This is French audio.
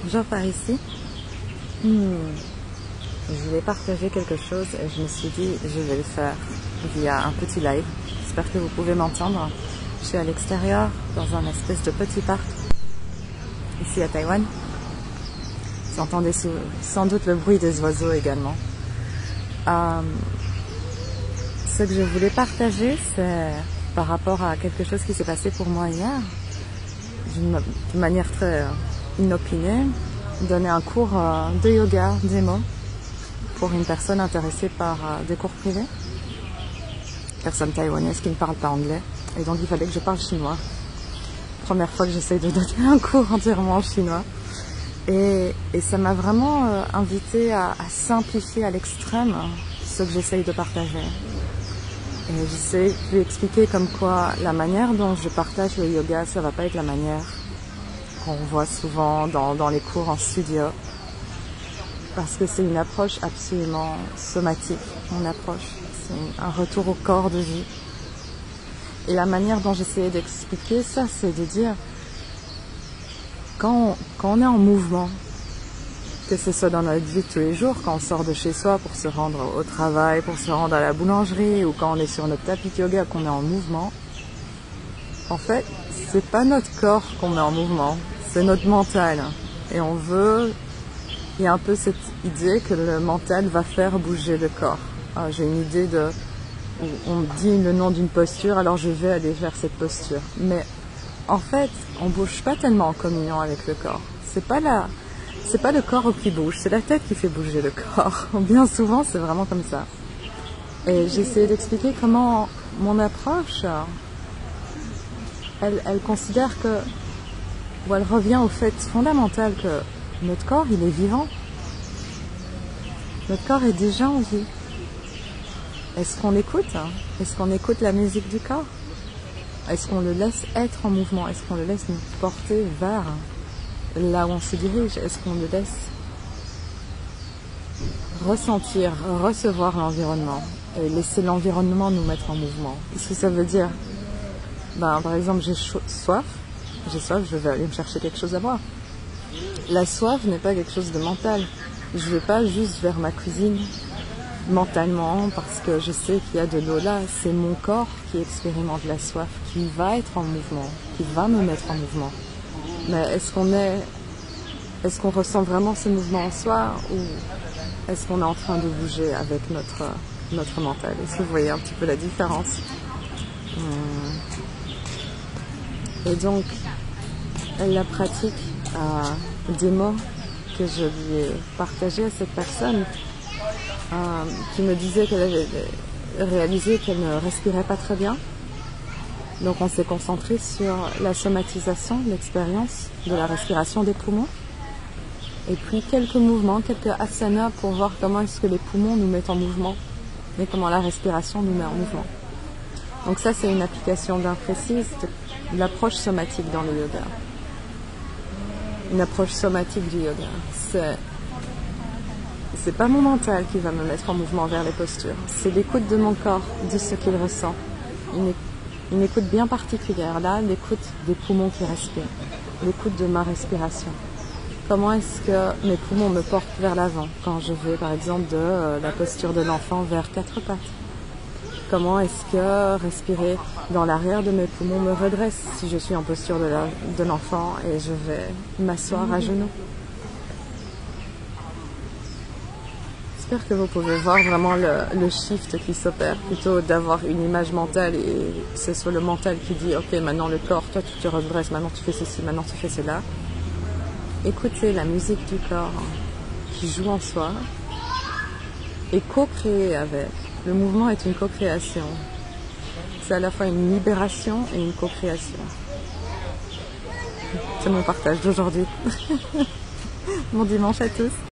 toujours par ici. Je voulais partager quelque chose et je me suis dit je vais le faire via un petit live. J'espère que vous pouvez m'entendre. Je suis à l'extérieur dans un espèce de petit parc ici à Taïwan. Vous entendez sans doute le bruit des oiseaux également. Ce que je voulais partager, c'est par rapport à quelque chose qui s'est passé pour moi hier, d'une manière très inopinée, donner un cours de yoga démo pour une personne intéressée par des cours privés, personne taïwanaise qui ne parle pas anglais, et donc il fallait que je parle chinois. Première fois que j'essaye de donner un cours entièrement en chinois. Et ça m'a vraiment invité à simplifier à l'extrême ce que j'essaye de partager. Et j'essaie de lui expliquer comme quoi la manière dont je partage le yoga, ça va pas être la manière qu'on voit souvent dans les cours en studio. Parce que c'est une approche absolument somatique, mon approche. C'est un retour au corps de vie. Et la manière dont j'essayais d'expliquer ça, c'est de dire quand on est en mouvement, que ce soit dans notre vie de tous les jours, quand on sort de chez soi pour se rendre au travail, pour se rendre à la boulangerie, ou quand on est sur notre tapis de yoga, qu'on est en mouvement, en fait, c'est pas notre corps qu'on met en mouvement, c'est notre mental. Et il y a un peu cette idée que le mental va faire bouger le corps. Alors, j'ai une idée où on me dit le nom d'une posture, alors je vais aller vers cette posture. Mais en fait, on bouge pas tellement en communion avec le corps. C'est pas le corps qui bouge, c'est la tête qui fait bouger le corps. Bien souvent, c'est vraiment comme ça. Et j'ai essayé d'expliquer comment mon approche, elle considère ou elle revient au fait fondamental que notre corps, il est vivant. Notre corps est déjà en vie. Est-ce qu'on l'écoute? Est-ce qu'on écoute la musique du corps? Est-ce qu'on le laisse être en mouvement? Est-ce qu'on le laisse nous porter vers là où on se dirige? Est-ce qu'on le laisse ressentir, recevoir l'environnement et laisser l'environnement nous mettre en mouvement? Qu'est-ce que ça veut dire? Par exemple, j'ai soif, je vais aller me chercher quelque chose à boire. La soif n'est pas quelque chose de mental. Je ne vais pas juste vers ma cuisine mentalement parce que je sais qu'il y a de l'eau là. C'est mon corps qui expérimente la soif, qui va être en mouvement, qui va me mettre en mouvement. Mais est-ce qu'on ressent vraiment ce mouvement en soi ou est-ce qu'on est en train de bouger avec notre mental? Est-ce que vous voyez un petit peu la différence? Et donc, la pratique des mots que je lui ai partagé à cette personne qui me disait qu'elle avait réalisé qu'elle ne respirait pas très bien. Donc on s'est concentré sur la somatisation, l'expérience de la respiration des poumons. Et puis quelques mouvements, quelques asanas pour voir comment est-ce que les poumons nous mettent en mouvement et comment la respiration nous met en mouvement. Donc ça, c'est une application bien précise de l'approche somatique dans le yoga. Une approche somatique du yoga. C'est pas mon mental qui va me mettre en mouvement vers les postures. C'est l'écoute de mon corps, de ce qu'il ressent. Une écoute bien particulière. Là, l'écoute des poumons qui respirent. L'écoute de ma respiration. Comment est-ce que mes poumons me portent vers l'avant quand je vais, par exemple, de la posture de l'enfant vers quatre pattes? Comment est-ce que respirer dans l'arrière de mes poumons me redresse si je suis en posture de l'enfant et je vais m'asseoir à genoux? J'espère que vous pouvez voir vraiment le shift qui s'opère, plutôt d'avoir une image mentale et que ce soit le mental qui dit « Ok, maintenant le corps, toi tu te redresses, maintenant tu fais ceci, maintenant tu fais cela ». Écoutez la musique du corps qui joue en soi et co-créer avec. Le mouvement est une co-création. C'est à la fois une libération et une co-création. C'est mon partage d'aujourd'hui. Bon dimanche à tous.